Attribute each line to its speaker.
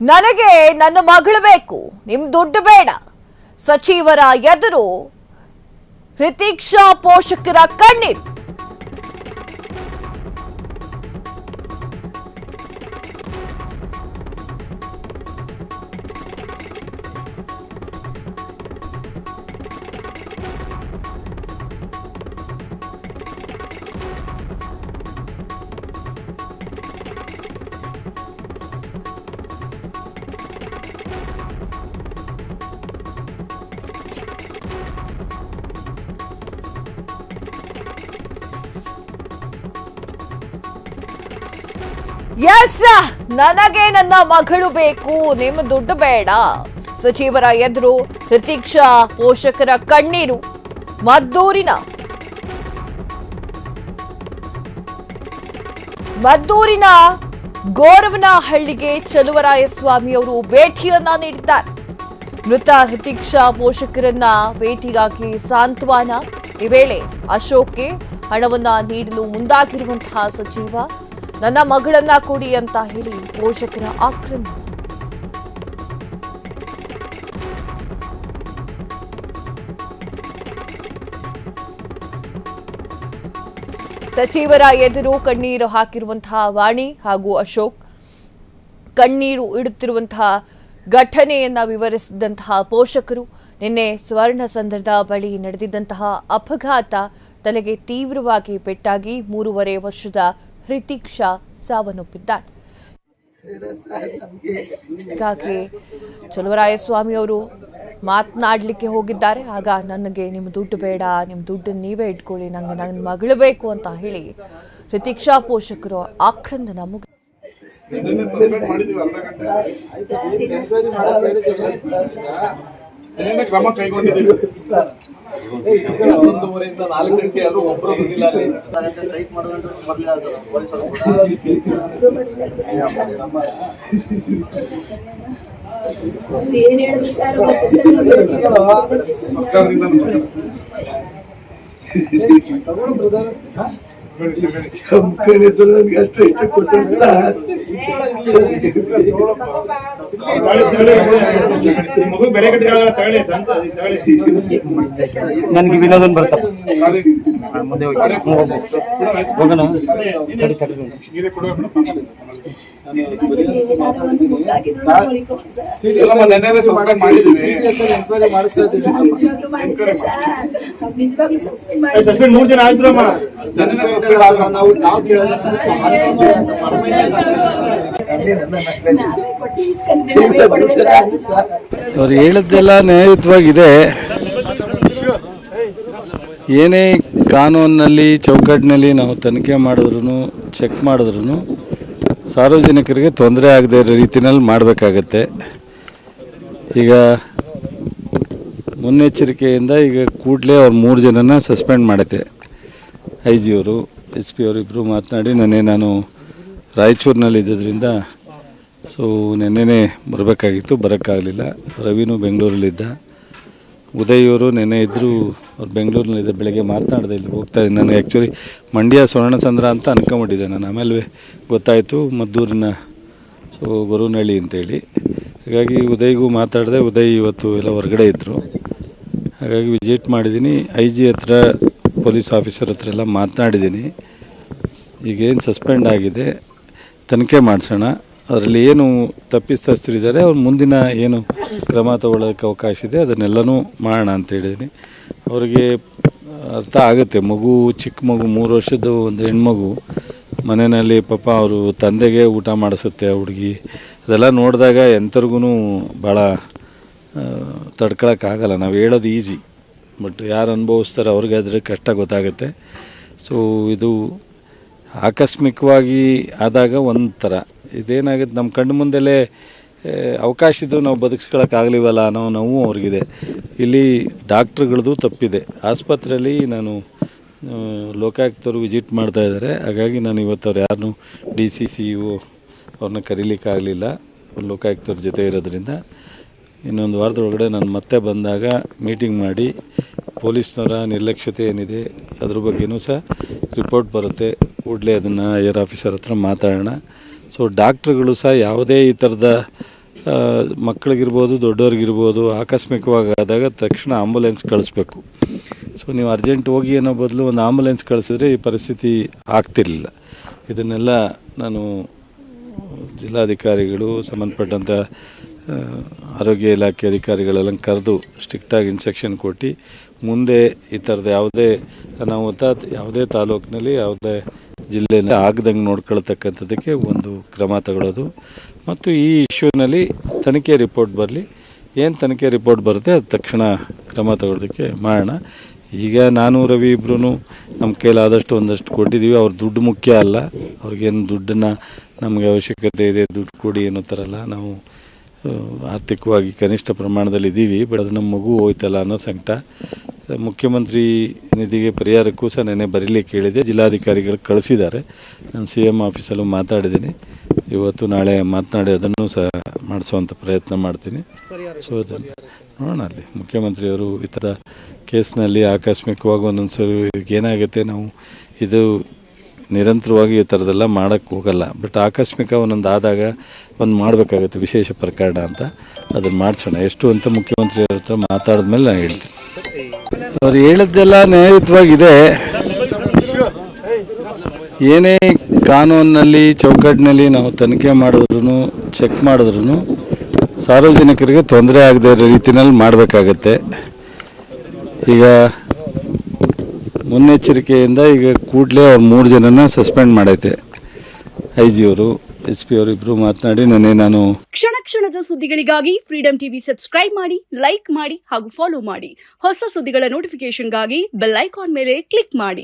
Speaker 1: ನನಗೆ ನನ್ನ ಮಗಳು ಬೇಕು, ನಿಮ್ ದುಡ್ಡು ಬೇಡ. ಸಚಿವರ ಎದುರು ರಿತಿಕ್ಷಾ ಪೋಷಕರ ಕಣ್ಣೀರು. ಎಸ್, ನನಗೆ ನನ್ನ ಮಗಳು ಬೇಕು, ನಿಮ್ಮ ದುಡ್ಡು ಬೇಡ. ಸಚಿವರ ಎದುರು ರಿತಿಕ್ಷಾ ಪೋಷಕರ ಕಣ್ಣೀರು. ಮದ್ದೂರಿನ ಗೋರವನಹಳ್ಳಿಗೆ ಚಲುವರಾಯಸ್ವಾಮಿ ಅವರು ಭೇಟಿಯನ್ನ ನೀಡಿದ್ದಾರೆ. ಮೃತ ರಿತಿಕ್ಷಾ ಪೋಷಕರನ್ನ ಭೇಟಿಗಾಗಿ ಸಾಂತ್ವನ. ಈ ವೇಳೆ ಅಶೋಕ್ಗೆ ಹಣವನ್ನ ನೀಡಲು ಮುಂದಾಗಿರುವಂತಹ ಸಚಿವ, ನನ್ನ ಮಗಳನ್ನ ಕೊಡಿ ಅಂತ ಹೇಳಿ ಪೋಷಕರ ಆಕ್ರಂದನ. ಸಚಿವರ ಎದುರು ಕಣ್ಣೀರು ಹಾಕಿರುವಂತಹ ವಾಣಿ ಹಾಗೂ ಅಶೋಕ್ ಕಣ್ಣೀರು ಇಡುತ್ತಿರುವಂತಹ ಘಟನೆಯನ್ನ ವಿವರಿಸಿದಂತಹ ಪೋಷಕರು, ನಿನ್ನೆ ಸ್ವರ್ಣ ಸಂದರ್ಭದ ಬಳಿ ನಡೆದಿದ್ದಂತಹ ಅಪಘಾತ ತಲೆಗೆ ತೀವ್ರವಾಗಿ ಪೆಟ್ಟಾಗಿ 3.5 ವರ್ಷದ ರಿತಿಕ್ಷಾ ಸಾವನ್ನಪ್ಪಿದ್ದಾಳೆ. ಹೀಗಾಗಿ ಚಲುವರಾಯಸ್ವಾಮಿ ಅವರು ಮಾತನಾಡಲಿಕ್ಕೆ ಹೋಗಿದ್ದಾರೆ. ಆಗ ನನಗೆ ನಿಮ್ಮ ದುಡ್ಡು ಬೇಡ, ನಿಮ್ಮ ದುಡ್ಡು ನೀವೇ ಇಟ್ಕೊಳ್ಳಿ, ನಂಗೆ ನನ್ನ ಮಗಳು ಬೇಕು ಅಂತ ಹೇಳಿ ರಿತಿಕ್ಷಾ ಪೋಷಕರು ಆಕ್ರಂದನ ಮುಗಿದ.
Speaker 2: ಕ್ರಮ ಕೈಗೊಂಡಿದ್ದೀವಿ. 1:30 4 ಗಂಟೆ ಆದರೂ ಒಬ್ಬರು ಬಂದಿಲ್ಲ.
Speaker 3: ನನಗೆ ವಿನೋದನ್ ಬರ್ತಪ್ಪ ಮುಂದೆ ಹೋಗೋಣ.
Speaker 2: ಸಸ್ಪೆಂಡ್ 3 ಜನ ಆಯ್ತು.
Speaker 4: ಅವ್ರು ಹೇಳಿದ್ದೆಲ್ಲ ನ್ಯಾಯಯುತವಾಗಿದೆ. ಏನೇ ಕಾನೂನಿನಲ್ಲಿ ಚೌಕಟ್ಟಿನಲ್ಲಿ ನಾವು ತನಿಖೆ ಮಾಡಿದ್ರು ಚೆಕ್ ಮಾಡಿದ್ರು ಸಾರ್ವಜನಿಕರಿಗೆ ತೊಂದರೆ ಆಗದೇ ಇರೋ ರೀತಿಯಲ್ಲಿ ಮಾಡಬೇಕಾಗತ್ತೆ. ಈಗ ಮುನ್ನೆಚ್ಚರಿಕೆಯಿಂದ ಈಗ ಕೂಡಲೇ ಅವ್ರು 3 ಜನನ ಸಸ್ಪೆಂಡ್ ಮಾಡೈತೆ. IG ಅವರು SP ಅವರು ಇಬ್ಬರು ಮಾತನಾಡಿ ನಾನು ರಾಯಚೂರಿನಲ್ಲಿ ಇದ್ದಿದ್ದರಿಂದ ನೆನ್ನೆನೇ ಬರಬೇಕಾಗಿತ್ತು, ಬರೋಕ್ಕಾಗಲಿಲ್ಲ. ರವಿನೂ ಬೆಂಗಳೂರಲ್ಲಿದ್ದ. ಉದಯ್ ಅವರು ನೆನ್ನೆ ಇದ್ದರು, ಅವ್ರು ಬೆಂಗಳೂರಿನಲ್ಲಿದ್ದ. ಬೆಳಗ್ಗೆ ಮಾತನಾಡಿದೆ, ಇಲ್ಲಿ ಹೋಗ್ತಾಯಿದ್ದೆ. ನನಗೆ ಆ್ಯಕ್ಚುಲಿ ಮಂಡ್ಯ ಸ್ವರ್ಣಸಂದ್ರ ಅಂತ ಅನ್ಕೊಂಬಿಟ್ಟಿದ್ದೆ ನಾನು. ಆಮೇಲೆ ಗೊತ್ತಾಯಿತು ಮದ್ದೂರಿನ ಗೊರವನಹಳ್ಳಿ ಅಂತೇಳಿ. ಹಾಗಾಗಿ ಉದಯ್ಗೂ ಮಾತಾಡಿದೆ. ಉದಯ್ ಇವತ್ತು ಎಲ್ಲ ಹೊರಗಡೆ ಇದ್ದರು. ಹಾಗಾಗಿ ವಿಸಿಟ್ ಮಾಡಿದ್ದೀನಿ. IG ಹತ್ರ, ಪೊಲೀಸ್ ಆಫೀಸರ್ ಹತ್ರ ಎಲ್ಲ ಮಾತನಾಡಿದ್ದೀನಿ. ಈಗೇನು ಸಸ್ಪೆಂಡ್ ಆಗಿದೆ ತನಿಖೆ ಮಾಡಿಸೋಣ. ಅದರಲ್ಲಿ ಏನು ತಪ್ಪಿತಸ್ಥರಿದ್ದಾರೆ ಅವ್ರ ಮುಂದಿನ ಏನು ಕ್ರಮ ತಗೊಳ್ಳೋಕ್ಕೆ ಅವಕಾಶ ಇದೆ ಅದನ್ನೆಲ್ಲನೂ ಮಾಡೋಣ ಅಂತ ಹೇಳಿದ್ದೀನಿ. ಅವ್ರಿಗೆ ಅರ್ಥ ಆಗುತ್ತೆ. ಮಗು ಚಿಕ್ಕ ಮಗು, 3 ವರ್ಷದ್ದು ಒಂದು ಹೆಣ್ಮಗು ಮನೆಯಲ್ಲಿ ಪಾಪ ಅವರು ತಂದೆಗೆ ಊಟ ಮಾಡಿಸುತ್ತೆ ಆ ಹುಡುಗಿ. ಅದೆಲ್ಲ ನೋಡಿದಾಗ ಎಂಥವ್ರಿಗೂ ಭಾಳ ತಡ್ಕೊಳಕ್ಕಾಗಲ್ಲ. ನಾವು ಹೇಳೋದು ಈಸಿ, ಬಟ್ ಯಾರು ಅನುಭವಿಸ್ತಾರೆ ಅವ್ರಿಗೆ ಅದ್ರ ಕಷ್ಟ ಗೊತ್ತಾಗುತ್ತೆ. ಇದು ಆಕಸ್ಮಿಕವಾಗಿ ಆದಾಗ ಒಂಥರ ಇದೇನಾಗುತ್ತೆ, ನಮ್ಮ ಕಣ್ಣು ಮುಂದೆಲೇ ಅವಕಾಶ ಇದ್ದರೂ ನಾವು ಬದುಕಿಸ್ಕೊಳ್ಳೋಕ್ಕಾಗಲಿವಲ್ಲ ಅನ್ನೋ ನೋವು ಅವ್ರಿಗಿದೆ. ಇಲ್ಲಿ ಡಾಕ್ಟ್ರುಗಳದ್ದು ತಪ್ಪಿದೆ. ಆಸ್ಪತ್ರೆಯಲ್ಲಿ ನಾನು ಲೋಕಾಯುಕ್ತರು ವಿಸಿಟ್ ಮಾಡ್ತಾಯಿದ್ದಾರೆ. ಹಾಗಾಗಿ ನಾನು ಇವತ್ತು ಅವ್ರು ಯಾರನ್ನೂ DCCO ಅವ್ರನ್ನ ಕರೀಲಿಕ್ಕಾಗಲಿಲ್ಲ, ಲೋಕಾಯುಕ್ತರ ಜೊತೆ ಇರೋದ್ರಿಂದ. ಇನ್ನೊಂದು ವಾರದೊಳಗಡೆ ನಾನು ಮತ್ತೆ ಬಂದಾಗ ಮೀಟಿಂಗ್ ಮಾಡಿ ಪೊಲೀಸ್ನವರ ನಿರ್ಲಕ್ಷ್ಯತೆ ಏನಿದೆ ಅದ್ರ ಬಗ್ಗೆನೂ ಸಹ ರಿಪೋರ್ಟ್ ಬರುತ್ತೆ. ಕೂಡಲೇ ಅದನ್ನು ಏರ್ ಆಫೀಸರ್ ಹತ್ರ ಮಾತಾಡೋಣ. ಡಾಕ್ಟ್ರುಗಳು ಸಹ ಯಾವುದೇ ಈ ಥರದ ಮಕ್ಕಳಿಗಿರ್ಬೋದು ದೊಡ್ಡವ್ರಿಗಿರ್ಬೋದು ಆಕಸ್ಮಿಕವಾಗಿ ಆದಾಗ ತಕ್ಷಣ ಆಂಬುಲೆನ್ಸ್ ಕಳಿಸ್ಬೇಕು. ಸೊ ನೀವು ಅರ್ಜೆಂಟ್ ಹೋಗಿ ಅನ್ನೋ ಬದಲು ಒಂದು ಆಂಬುಲೆನ್ಸ್ ಕಳಿಸಿದ್ರೆ ಈ ಪರಿಸ್ಥಿತಿ ಆಗ್ತಿರಲಿಲ್ಲ. ಇದನ್ನೆಲ್ಲ ನಾನು ಜಿಲ್ಲಾಧಿಕಾರಿಗಳು ಸಂಬಂಧಪಟ್ಟಂಥ ಆರೋಗ್ಯ ಇಲಾಖೆ ಅಧಿಕಾರಿಗಳೆಲ್ಲ ಕರೆದು ಸ್ಟ್ರಿಕ್ಟಾಗಿ ಇನ್ಸ್ಟ್ರಕ್ಷನ್ ಕೊಟ್ಟು ಮುಂದೆ ಈ ಥರದ ಯಾವುದೇ ಅನಾಹುತ ಯಾವುದೇ ತಾಲೂಕಿನಲ್ಲಿ ಯಾವುದೇ ಜಿಲ್ಲೆಯಲ್ಲಿ ಆಗದಂಗೆ ನೋಡ್ಕೊಳ್ತಕ್ಕಂಥದ್ದಕ್ಕೆ ಒಂದು ಕ್ರಮ ತಗೊಳ್ಳೋದು ಮತ್ತು ಈ ಇಶ್ಯೂನಲ್ಲಿ ತನಿಖೆ ರಿಪೋರ್ಟ್ ಬರಲಿ, ಏನು ತನಿಖೆ ರಿಪೋರ್ಟ್ ಬರುತ್ತೆ ಅದು ತಕ್ಷಣ ಕ್ರಮ ತಗೊಳ್ಳೋದಕ್ಕೆ ಮಾಡೋಣ. ಈಗ ನಾನು ರವಿ ಇಬ್ಬರೂ ನಮ್ಮ ಕೈಲಾದಷ್ಟು ಒಂದಷ್ಟು ಕೊಟ್ಟಿದ್ದೀವಿ. ಅವ್ರ ದುಡ್ಡು ಮುಖ್ಯ ಅಲ್ಲ, ಅವ್ರಿಗೇನು ದುಡ್ಡನ್ನು ನಮಗೆ ಅವಶ್ಯಕತೆ ಇದೆ ದುಡ್ಡು ಕೊಡಿ ಅನ್ನೋ ಥರ ಅಲ್ಲ. ನಾವು ಆರ್ಥಿಕವಾಗಿ ಕನಿಷ್ಠ ಪ್ರಮಾಣದಲ್ಲಿ ಇದ್ದೀವಿ, ಬಟ್ ಅದು ನಮ್ಮ ಮಗು ಹೋಯ್ತಲ್ಲ ಅನ್ನೋ ಸಂಕಟ. ಮುಖ್ಯಮಂತ್ರಿ ನಿಧಿಗೆ ಪರಿಹಾರಕ್ಕೂ ಸಹ ನೆನ್ನೆ ಬರೀಲಿಕ್ಕೆ ಹೇಳಿದೆ, ಜಿಲ್ಲಾಧಿಕಾರಿಗಳು ಕಳಿಸಿದ್ದಾರೆ. ನಾನು CM ಆಫೀಸಲ್ಲೂ ಮಾತಾಡಿದ್ದೀನಿ, ಇವತ್ತು ನಾಳೆ ಮಾತನಾಡಿ ಅದನ್ನು ಸಹ ಮಾಡಿಸುವಂಥ ಪ್ರಯತ್ನ ಮಾಡ್ತೀನಿ. ಸೊ ಅದನ್ನು ನೋಡೋಣ. ಅಲ್ಲಿ ಮುಖ್ಯಮಂತ್ರಿಯವರು ಈ ಥರ ಕೇಸ್ನಲ್ಲಿ ಆಕಸ್ಮಿಕವಾಗಿ ಒಂದೊಂದು ಸರಿ ಏನಾಗುತ್ತೆ, ನಾವು ಇದು ನಿರಂತರವಾಗಿ ಈ ಥರದ್ದೆಲ್ಲ ಮಾಡೋಕ್ಕೆ ಹೋಗಲ್ಲ, ಬಟ್ ಆಕಸ್ಮಿಕ ಒಂದೊಂದು ಆದಾಗ ಒಂದು ಮಾಡಬೇಕಾಗುತ್ತೆ ವಿಶೇಷ ಪ್ರಕರಣ ಅಂತ, ಅದನ್ನು ಮಾಡಿಸೋಣ. ಎಷ್ಟು ಅಂತ ಮುಖ್ಯಮಂತ್ರಿಯವ್ರ ಹತ್ರ ಮಾತಾಡಿದ್ಮೇಲೆ ನಾನು ಹೇಳ್ತೀನಿ. ಅವ್ರು ಹೇಳಿದ್ದೆಲ್ಲ ನ್ಯಾಯಯುತವಾಗಿದೆ. ಏನೇ ಕಾನೂನಿನಲ್ಲಿ ಚೌಕಟ್ಟಿನಲ್ಲಿ ನಾವು ತನಿಖೆ ಮಾಡಿದ್ರು ಚೆಕ್ ಮಾಡಿದ್ರು ಸಾರ್ವಜನಿಕರಿಗೆ ತೊಂದರೆ ಆಗದೇ ಇರೋ ರೀತಿಯಲ್ಲಿ ಮಾಡಬೇಕಾಗತ್ತೆ. ಈಗ ಮುನ್ನೆಚ್ಚರಿಕೆಯಿಂದ ಈಗ ಕೂಡಲೇ ಅವ್ರು 3 ಜನನ ಸಸ್ಪೆಂಡ್ ಮಾಡೈತೆ. IG ಅವರು SP ಅವರು ಇಬ್ಬರು ಮಾತನಾಡಿ ನಾನು
Speaker 5: ಕ್ಷಣ ಕ್ಷಣದ ಸುದ್ದಿಗಳಿಗಾಗಿ ಫ್ರೀಡಂ ಟಿವಿ ಸಬ್ಸ್ಕ್ರೈಬ್ ಮಾಡಿ, ಲೈಕ್ ಮಾಡಿ ಹಾಗೂ ಫಾಲೋ ಮಾಡಿ. ಹೊಸ ಸುದ್ದಿಗಳ ನೋಟಿಫಿಕೇಶನ್ಗಾಗಿ ಬೆಲ್ ಐಕಾನ್ ಮೇಲೆ ಕ್ಲಿಕ್ ಮಾಡಿ.